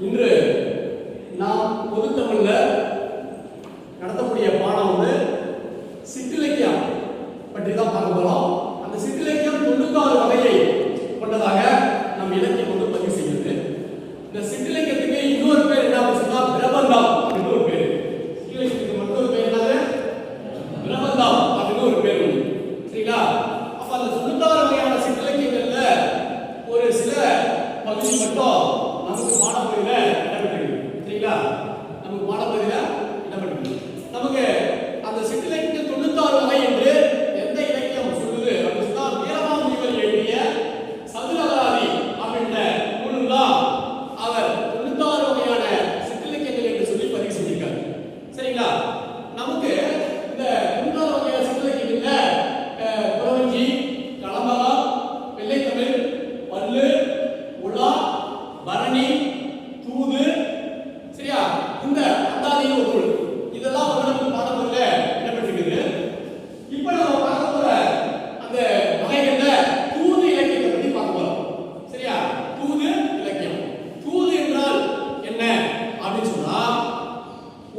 இன்று நாம் பொதுத்தமிழ்ல நடத்தக்கூடிய பாடம் வந்து சிற்றிலக்கியம் பற்றி தான் பார்க்க போறோம். அந்த சிற்றிலக்கியம் 96 வகையை கொண்டதாக நம் இலக்கியம் வந்து பதிவு செய்கிறது. இந்த சிற்றிலக்கியத்துக்கு இன்னொரு பேர் என்ன சொன்னா பிரபந்தம் அப்படின்னு ஒரு பேர். சிற்றிலக்கியத்துக்கு மற்றொரு பேர் என்னது? பிரபந்தம் அப்படின்னு ஒரு பேர் உண்டு. சரிங்களா? அப்ப அந்த 96 வகையான சிற்றிலக்கியங்கள்ல ஒரு சில பகுதி மட்டும் நமக்கு பாடப்பகுதியில இடம்பெற்றிருக்கு. சரிங்களா? நமக்கு பாடப்பகுதியில இடம்பெற்றிருக்கு. நமக்கு அந்த சிற்றிலக்கியம் 96 வகை என்று எந்த இலக்கியம் சொல்லுது அப்படின்னு சொன்னா வீரமாமுனிவர் எழுதிய சதுரகராதி அப்படின்ற நூல் தான் அவர் 96 வகையான சிற்றிலக்கியங்கள் என்று சொல்லி பதிவு செஞ்சிருக்காரு. சரிங்களா? நமக்கு இந்த 96 வகையான சிற்றிலக்கியங்கள்ல குறவஞ்சி, களம்பகம், வெள்ளைத்தமிழ், பல்லு, உலா, பரணி, தூது, சரியா? இந்த அந்தாதியின் ஒரு நூல் இதெல்லாம் நமக்கு பாடப்பகுதியில இடம்பெற்றிருக்குது. இப்ப நம்ம பார்க்க போற அந்த வகைகள்ல தூது இலக்கியத்தை பத்தி பார்க்க போறோம். சரியா? தூது இலக்கியம். தூது என்றால் என்ன அப்படின்னு சொன்னா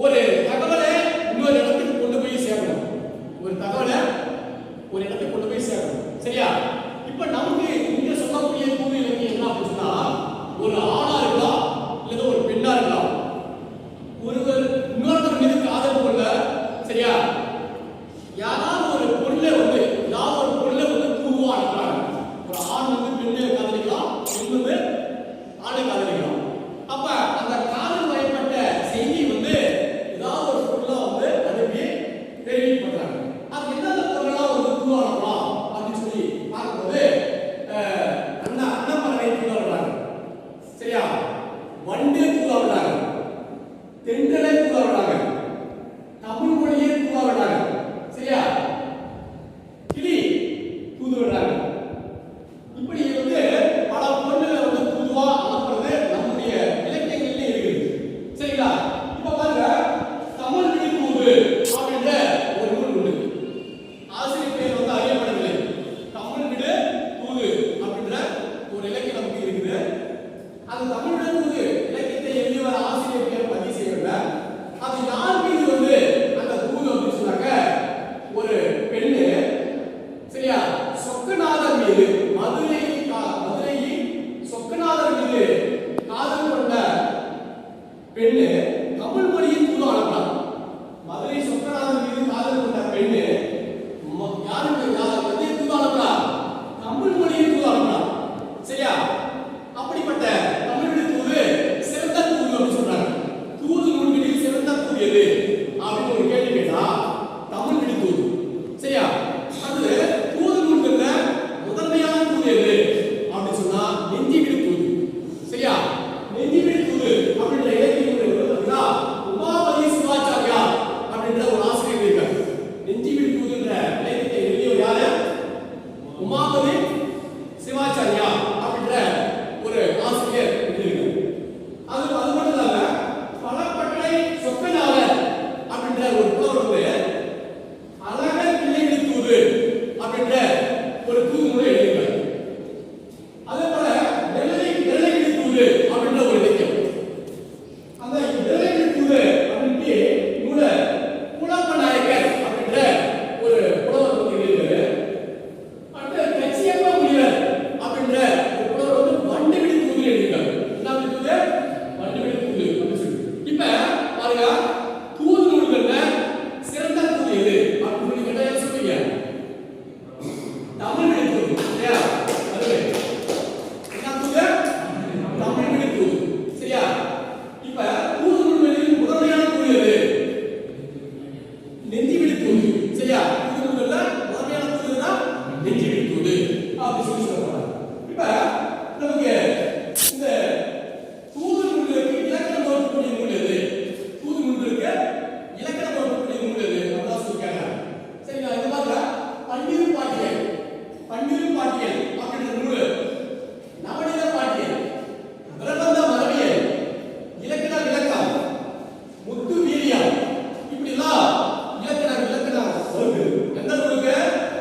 ஒரு தகவலை இன்னொரு இடத்துக்கு கொண்டு போய் சேர்க்கணும். ஒரு தகவலை ஒரு இடத்துக்கு கொண்டு போய் சேர்க்கணும். சரியா? இப்ப நமக்கு இங்க சொல்லக்கூடிய தூது இலக்கியம் என்ன அப்படின்னு சொன்னா ஒரு ஆணா இருக்கலாம் இல்ல ஒரு பெண்ணா இருக்கலாம். ஒருவர் இன்னொருத்தர் மீது காதல் கொள்ள, சரியா, யாராவது ஒரு பொருளை வந்து ஏதாவது ஒரு பொருளை வந்து தூவா அனுப்புறாங்க. ஒரு ஆண் வந்து பெண்ணை காதலிக்கலாம், பெண் வந்து ஆணை காதலிக்கலாம். அப்ப அந்த காதல் வயப்பட்ட செய்தி வந்து ஏதாவது ஒரு பொருளை வந்து அனுப்பி தெரிவிக்கப்படுறாங்க. அது என்னென்ன பொருளா வந்து தூவா அனுப்பலாம் அப்படின்னு சொல்லி பார்க்கும்போது அன்னப்பறவை தூவா விடுறாங்க. சரியா? வண்டே தூவா விடுறாங்க, தென்றலை தூவா விடுறாங்க, தமிழ் மொழியை தூவா விடுறாங்க. சரியா? கிளி தூது விடுறாங்க. இப்படி வந்து பல பொருள்களை வந்து தூதுவா அனுப்புறது நம்முடைய இலக்கியங்கள்ல இருக்குது. சரிங்களா? இப்ப பாருங்க, தமிழ் விழி தூது அப்படின்ற ஒரு நூல் உண்டு. ஆசிரியர் பேர் வந்து அறியப்படவில்லை. தமிழ் விடு தூது அப்படின்ற ஒரு இலக்கியம் நமக்கு இருக்குது. அது தமிழ் விடு தூது இலக்கியத்தை எழுதியவர் ஆசிரியர் பேர் பதிவு செய்யல. அது யார் மீது வந்து அந்த தூது அப்படின்னு சொன்னாங்க, ஒரு பெண்ணு, சரியா, சொக்கநாதர் மீது மதுரை சொக்கநாதர் மீது காதல் கொண்ட பெண்ணு தமிழ் மொழியில் தூது அனுப்புறான். மதுரை சொக்கநாதர் மீது காதல் கொண்ட பெண்ணு யாருக்கு வந்து தூது அனுப்புறா? தமிழ் மொழியில் தூது அனுப்புறா. சரியா? அப்படிப்பட்ட தமிழ் தூது சிறந்த தூது அப்படின்னு சொல்றாங்க. தூது நூல்களில் சிறந்த தூது எது அப்படின்னு ஒரு கேள்வி கேட்டா தமிழ் விழி தூது. சரியா? அது தூது நூல்கள்ல முதன்மையான தூது எது அப்படின்னு சொன்னா நெஞ்சி விழி தூது. சரியா? நெஞ்சி விழி தூது அப்படின்ற இலக்கிய நூல் பார்த்தீங்கன்னா உமாபதி சிவாச்சாரியா அப்படின்ற ஒரு ஆசிரியர் இருக்காரு. நெஞ்சி விழி தூதுன்ற இலக்கியத்தை எழுதியவர் யாரு? உமாபதி சிவாச்சாரியா அப்படின்ற ஒரு ஆசிரியர் எழுதியிருக்காரு. அது மட்டும் இல்லாம பலப்பட்டை சொக்கநாதர் அப்படின்ற ஒரு புலவர் வந்து அழகர் பிள்ளைவிழி தூது அப்படின்ற ஒரு தூது நூலை எழுதியிருக்காரு. அதே போல வெள்ளைவிழி தூது அப்படின்ற ஒரு இலக்கியம். அந்த வெள்ளைவிழி தூது அப்படின்ட்டு நூலை புலப்ப நாயக்கர் அப்படின்ற ஒரு புலவர் வந்து எழுதியிருக்காரு. அடுத்து கச்சியப்ப முனிவர் அப்படின்ற ஒரு புலவர் வந்து வண்டு விழி தூது எழுதியிருக்காரு. என்ன தூது? வண்டு விழி தூது அப்படின்னு சொல்லி. இப்ப பாருங்க, தூது நூல்கள்ல சிறந்த தூது எது அப்படின்னு சொல்லி கேட்டா என்ன சொல்றீங்க? தமிழ் விழி தூது. சரியா? அதுவே என்ன தூது? தமிழ் விழி தூது. சரியா? இப்ப தூது நூல்களில் முதன்மையான தூது எது? நெஞ்சி விழி தூது. சரியா? தூது நூல்கள்ல முதன்மையான தூது தான் நெஞ்சி விழி தூது அப்படி சொல்லி சொல்றாங்க. இப்ப நமக்கு இந்த தூது நூல்களுக்கு இலக்கணம் வகுக்கக்கூடிய நூல் எது? தூது நூல்களுக்கு இலக்கணம் வகுக்கக்கூடிய நூல் எது அப்படிதான் சொல்லிருக்காங்க. சரிங்களா? இது பாருங்க, பன்னிரு பாட்டியல் அப்படின்ற நூல், நவநீத பாட்டியல், பிரபந்த மரபியல், இலக்கண விளக்கம், முத்து வீரியம், இப்படிலாம் இலக்கணம் வருது. எந்த நூலுக்கு?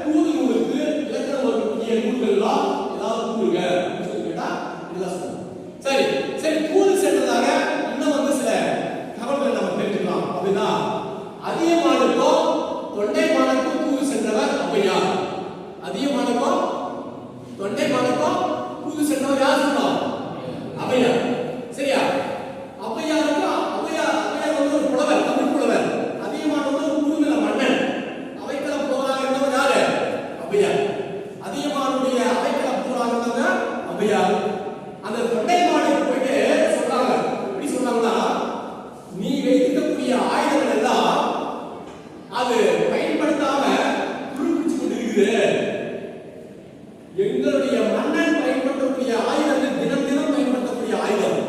தூது நூலுக்கு இலக்கணம் வரக்கூடிய நூல்கள்லாம் ஏதாவது நூலுங்க அப்படின்னு சொல்லி கேட்டா இதெல்லாம் சொல்லணும். சரி, தூது சென்றதாக அப்படின்னா அதியமானுக்கும் தொண்டைமானுக்கும் தூது சென்றவர் ஔவையார். அதியமானுக்கும் தொண்டைமானுக்கும் தூது சென்றவர் யார் சொன்னோம்? ஔவையார். சரியா? ஔவையாருக்கு ஔவையார் வந்து ஒரு புலவர், தமிழ் புலவர். அதியமான் வந்து ஒரு குறுநில மன்னன். அவைக்கள புலவராக இருந்தவர் யாரு? ஔவையார். அதியமானுடைய அவைக்கள புலவராக இருந்தவர் ஔவையார். அந்த தொண்டைமானுக்கு போயிட்டு சொல்றாங்க, எப்படி சொல்றாங்கன்னா, நீ வைத்திருக்கக்கூடிய ஆயுதங்கள் எல்லாம் அது பயன்படுத்தாம துருப்பிடிச்சு கொண்டு இருக்குது. எங்களுடைய மன்னன் பயன்படுத்தக்கூடிய ஆயுதங்கள் தினம் தினம் பயன்படுத்தக்கூடிய ஆயுதம்.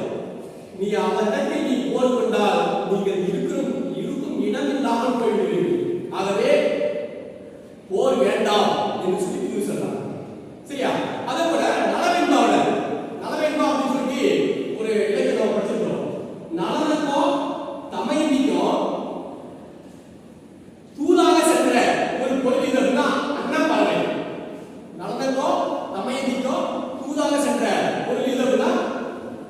நீ அவனுக்கு நீ போர் கொண்டால் நீங்கள் இருக்கும் இடம் இல்லாமல் போய்விடுவீர்கள். ஆகவே போர் வேண்டாம் என்று சொல்லி சொல்றாங்க. சரியா? அதே போல நலவென்பா அப்படின்னு சொல்லி ஒரு இலக்கியம் நம்ம படிச்சிருக்கோம். நலனுக்கும் தமையனிக்கும் தூதாக சென்ற ஒரு பொருளிதழ் தான் அன்னப்பறவை. நலனுக்கும் தமையனிக்கும் தூதாக சென்ற பொருளிதழ் தான்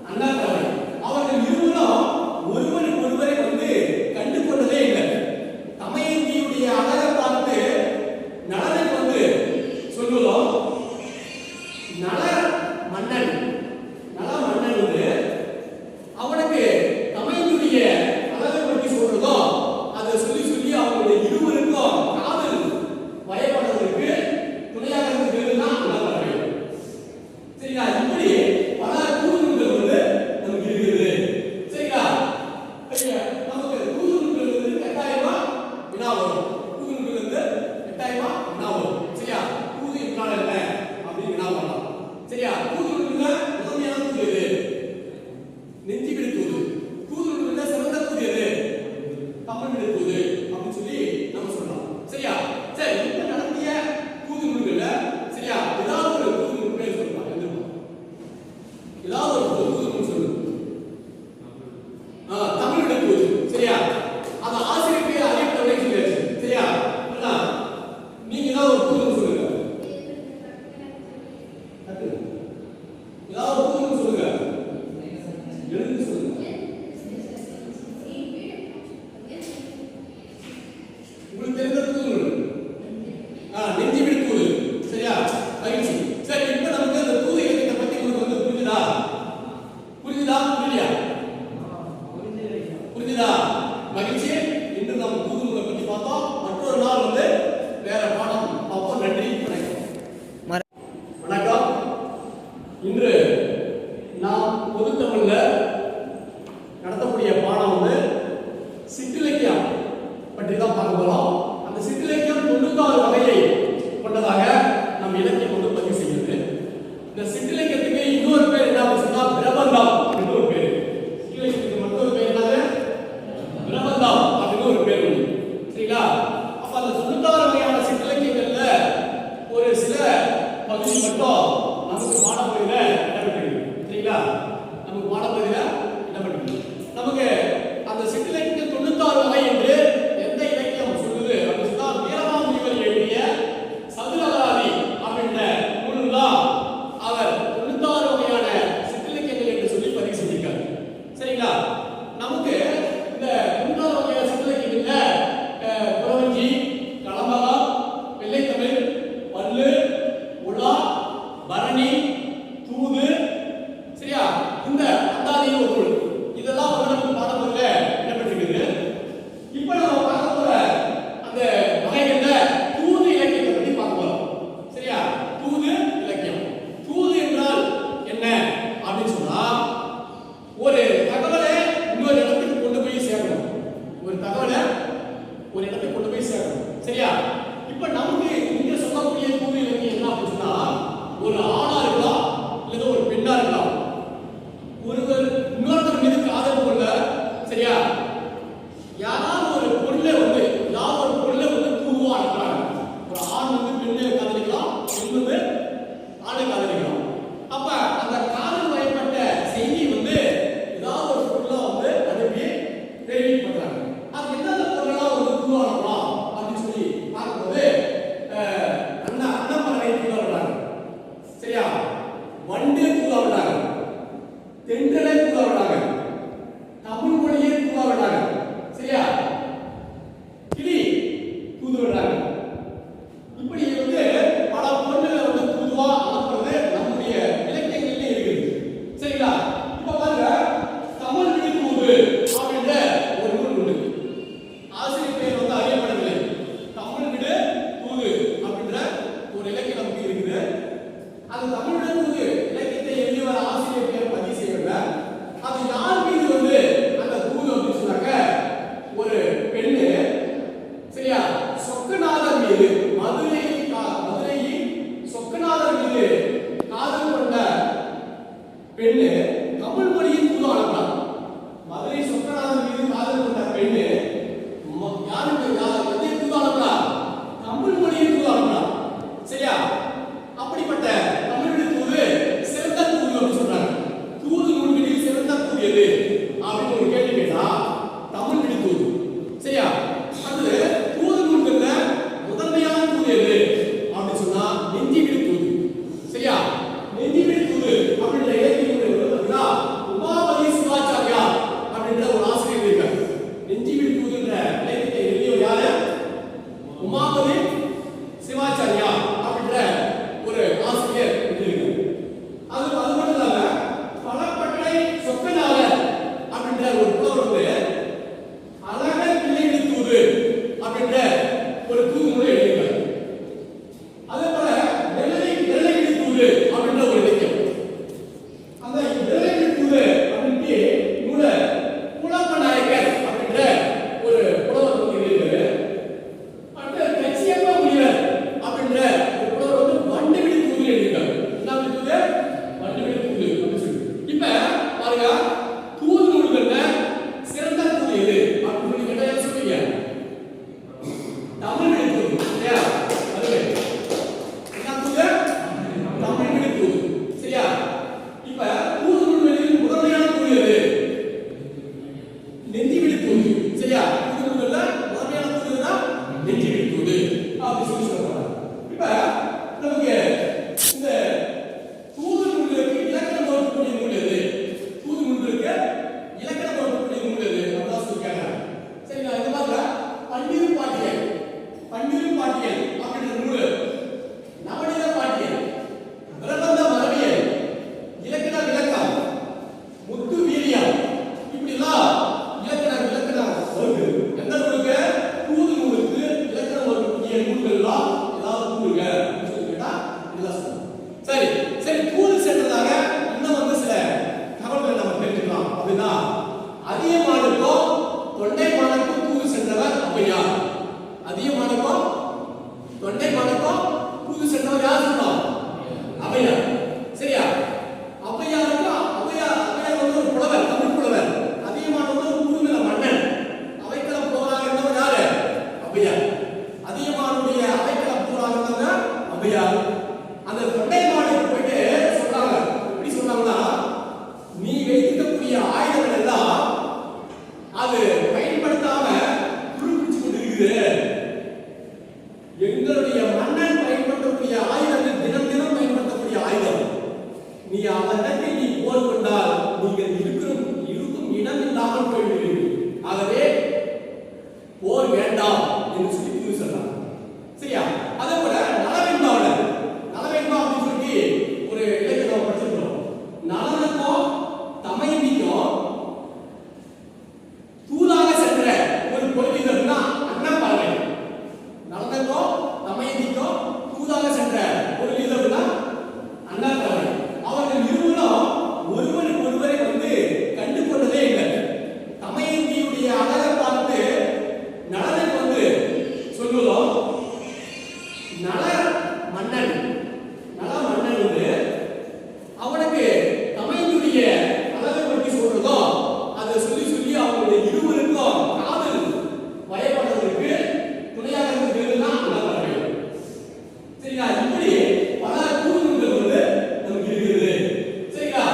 அன்னப்பறவை. அவர்கள் இருவரும் ஒருவருக்கு ஒருவரை வந்து கண்டு கொண்டதே இல்லை. தமையந்தியுடைய அழகை பார்த்து நலனுக்கு வந்து சொல்லுவோம், நல மன்னன் வந்து அவனுக்கு தமையனுடைய அழகை பற்றி சொல்றதோ அதை சொல்லி சொல்லி அவங்களுடைய இருவருக்கும் காதல் வயப்படுவதற்கு துணையாக இருக்கிறது தான் நலப்பறவை. சரிங்களா? இப்படி பல கூறுகள் வந்து நமக்கு இருக்குது. சரிங்களா? நமக்கு கூறுகள் வந்து கட்டாயமா வினா வரும். கூறுகள் வந்து கட்டாயமா வினா வரும். சரியா? கூறு என்றால் என்ன அப்படின்னு வினா வரலாம். சரியா? கூறுகள் முதன்மையான கூறு எது? நெஞ்சி விடு கூறு. கூறுகள் சிறந்த கூறு எது? தமிழ் விடு கூறு அப்படின்னு சொல்லி நம்ம சொல்லலாம். சரியா? சரி, இப்ப நடத்திய கூறுகள்ல சரியா ஏதாவது ஒரு கூறுகள் பேர் சொல்லலாம். ஏதாவது ஒரு கூறுகள் சொல்லு. தமிழ் விடு கூறு. சரியா? அந்த ஆசிரியர் பேர் அறியப்பட்டவரை சொல்லியாச்சு. சரியா? நீங்க ஏதாவது ஒரு கூறுகள் சொல்லுங்க. ஏதாவது ஒரு கூறுகள் சொல்லுங்க. எழுந்து சொல்லுங்க. உங்களுக்கு தெரிந்த கூறுகள். நெஞ்சி விடு கூறு. சரியா? மகிழ்ச்சி. சரி, இப்ப நமக்கு அந்த கூறு இலக்கியத்தை பத்தி உங்களுக்கு வந்து புரிஞ்சுதா? புரியலையா? புரிஞ்சுதா? மகிழ்ச்சி. இன்று நம்ம கூறுகளை பத்தி பார்த்தோம். மற்றொரு நாள் வந்து வேற பாடம் பார்ப்போம். நன்றி, வணக்கம். இன்று நாம் பொதுத்தமிழ்ல நடத்தக்கூடிய பாடம் வந்து சிற்றிலக்கியம் பற்றி தான் பார்க்க போறோம். அந்த சிற்றிலக்கியம் 96 வகையை கொண்டதாக நம் இலக்கியம் வந்து பதிவு செய்கிறது. இந்த சிற்றிலக்கியத்துக்கு இன்னொரு பேர் என்ன சொன்னா பிரபந்தம் அப்படின்னு ஒரு பேர். சிற்றிலக்கியத்துக்கு மற்றொரு பேர் என்னது? பிரபந்தம் அப்படின்னு ஒரு பேர் உண்டு. சரிங்களா? அப்ப அந்த 96 வகையான சிற்றிலக்கியங்கள்ல ஒரு சில பகுதி மட்டும் நமக்கு பாடப்பகுதியில இடம்பெற்றிருக்கு. சரிங்களா? நமக்கு பாடப்பகுதியில இடம்பெற்றிருக்கு. நமக்கு அந்த சிற்றிலக்கியம் 96 வகை என்று எந்த இலக்கியம் சொல்லுது அப்படின்னு சொன்னா வீரமாமுனிவர் எழுதிய சதுரகராதி அப்படின்ற நூல் தான் அவர் 96 வகையான சிற்றிலக்கியங்கள் என்று சொல்லி பதிவு செஞ்சிருக்காரு. சரிங்களா? நமக்கு இந்த 96 வகையான சிற்றிலக்கியங்கள்ல குறவஞ்சி, களம்பகம், வெள்ளைத்தமிழ், பல்லு, உலா, பரணி, தூது, சரியா? இந்த அந்தாதியின் ஒரு நூல். இதெல்லாம் வந்து நமக்கு பாடப்பகுதியில இடம்பெற்றிருக்குது. இப்ப நம்ம பார்க்க போற அந்த வகைகள்ல தூது இலக்கியத்தை பத்தி பார்க்க போறோம். சரியா? தூது இலக்கியம். தூது என்றால் என்ன அப்படின்னு சொன்னா, ஒரு தகவலை இன்னொரு இடத்துக்கு கொண்டு போய் சேர்க்கணும். ஒரு தகவலை ஒரு இடத்துக்கு கொண்டு போய் சேர்க்கணும். சரியா? இப்ப நமக்கு இங்க சொல்லக்கூடிய தூது இலக்கியம் என்ன அப்படின்னு சொன்னா, ஒரு ஆணா இருக்கலாம் இல்ல ஒரு பெண்ணா இருக்கலாம். ஒருவர் இன்னொருத்தர் மீது காதல் கொள்ள தமிழ் மொழியின் தூது அனுப்புறார். மதுரை சொக்கநாதன் மீது காதல் கொண்ட பெண்ணு யாருக்கு எதை தூது அனுப்புறார்? தமிழ் மொழியின் தூது அனுப்புறார். சரியா? அப்படிப்பட்ட தமிழ் தூது சிறந்த தூது அப்படின்னு சொல்றாங்க. தூது நூல்களில் சிறந்த தூது எது அப்படின்னு ஒரு கேள்வி கேட்டா தமிழ் மொழி தூது. சரியா? அது தூது நூல்கள்ல முதன்மையான தூது எது அப்படின்னு சொன்னா நெஞ்சிவிடு தூது. சரியா? நெஞ்சிவிடு தூது அப்படின்ற இலக்கிய நூல் பார்த்தீங்கன்னா உமாபதி சிவாச்சாரியா அப்படின்ற ஒரு ஆசிரியர் இருக்கார். நெஞ்சிவிடு தூதுன்ற இலக்கியத்தை எழுதியவர் யாரு? உமாபதி சிவாச்சாரியா அப்படின்ற ஒரு ஆசிரியர் இருக்கார். அது மட்டும் இல்லாம பலப்பட்டை சொக்கநாதர் அப்படின்ற ஒரு புலவர் வந்து அழகர் பிள்ளைவிடு தூது அப்படின்ற ஒரு தூது நூலை எழுதியிருக்கார். அதே போல வெள்ளைவிடு தூது அப்படின்ற ஒரு இலக்கியம். அந்த வெள்ளைவிடு தூது அப்படின்ட்டு நூலை புலப்ப நாயக்கர் அப்படின்ற ஒரு புலவர் வந்து எழுதியிருக்காரு. அடுத்த கச்சியப்ப முனிவர் அப்படின்ற ஒரு புலவர் வந்து வண்டுவிடு தூது எழுதியிருக்காரு. என்ன தூது? வண்டுவிடு தூது அப்படின்னு சொல்லி. இப்ப பாருங்க, தூது நூல்கள்ல சிறந்த தூது எது அப்படின்னு சொல்லி கேட்டா என்ன சொல்றீங்க? தமிழ் மொழி தூது. சரியா? அதுவே என்ன தூது? தமிழ் மொழி தூது. சரியா? இப்ப தூது நூல்களில் முதன்மையான தூது எது? நெஞ்சிவிடு தூது. சரியா? தூது நூல்கள்ல முதன்மையான தூது தான் நெஞ்சிவிடு தூது அப்படி சொல்லி சொல்றாங்க. இப்ப நமக்கு இந்த தூது நூல்களுக்கு இலக்கணம் வகுக்கக்கூடிய நூல் எது? தூது நூல்களுக்கு இலக்கணம் வகுக்கக்கூடிய நூல் எது அப்படிதான் சொல்லிருக்காங்க. சரிங்களா? இந்த மாதிரி பன்னிரு பாட்டியல் அப்படின்ற நூல், நவநீத பாட்டியல், பிரபந்த மரபியல், இலக்கண விளக்கம், முத்து வீரியம், இப்படி எல்லாம் இலக்கணம் வருது. எந்த நூலுக்கு? தூது நூலுக்கு இலக்கணம் வரக்கூடிய நூல்கள் எல்லாம் ஏதாவது நூலுங்க அப்படின்னு சொல்லி கேட்டா இதெல்லாம் சொல்லணும். சரி தூது சென்றதாக இன்னும் வந்து சில தகவல்களை நம்ம தெரிஞ்சுக்கலாம். அப்படின்னா அதியமானுக்கும் தொண்டைமானுக்கும் தூது சென்றவர் ஔவையார். அதியமானுக்கும் தொண்டைமானுக்கும் தூது சென்றவர் யார் சொன்னோம்? ஔவையார். சரியா? ஔவையார் வந்து ஒரு புலவர், தமிழ் புலவர். அதியமான் வந்து ஒரு குறுநில மன்னன். அவைக்கள புலவராக இருந்தவர் யாரு? ஔவையார். அதியமானுடைய அவைக்கள புலவராக இருந்தவர் ஔவையார். அந்த தொண்டைமானுக்கு போயிட்டு சொல்றாங்க. எப்படி சொல்றாங்கன்னா, நீ வைத்திருக்கக்கூடிய ஆயுதங்கள் எல்லாம் அது பயன்படுத்தாம துருப்பிடிச்சு கொண்டு இருக்குது. எங்களுடைய மன்னன் பயன்படுத்தக்கூடிய ஆயுதங்கள் தினம் பயன்படுத்தக்கூடிய ஆயுதம். நீ அவனிடத்தை நீ போர் கொண்டால் நீங்கள் இருக்கும் இடம் இல்லாமல் போய்விடுவீர்கள். ஆகவே போர் வேண்டாம் என்று சொல்லி தூது சொல்றாங்க. சரியா? அதே போல நலவென்பா அப்படின்னு சொல்லி ஒரு இலக்கியத்தை படிச்சிருக்கிறோம். நலனுக்கும் தமையந்திக்கும் தூதாக சென்ற ஒரு பொருளிதழ்னா அண்ணாபாறை. நலனுக்கும் தமையந்திக்கும் தூதாக சென்ற ஒரு இதழ்னா அண்ணாபாறை. அவர்கள் இருவரும் ஒருவருக்கு ஒருவரை வந்து கண்டு கொண்டதே இல்லை. தமையந்தியுடைய அழகை பார்த்து நலனுக்கு வந்து சொல்லுவோம். நல மன்னன் வந்து அவனுக்கு தமையந்தியுடைய அழகை பற்றி சொல்றதோ அதை சொல்லி அவங்களுடைய இருவருக்கும் காதல் பயப்படுவதற்கு துணையாக இருந்ததுன்னா அண்ணாபாறை. சரிங்களா? இப்படி பல தூது நூல்கள் வந்து நமக்கு இருக்குது. சரிங்களா?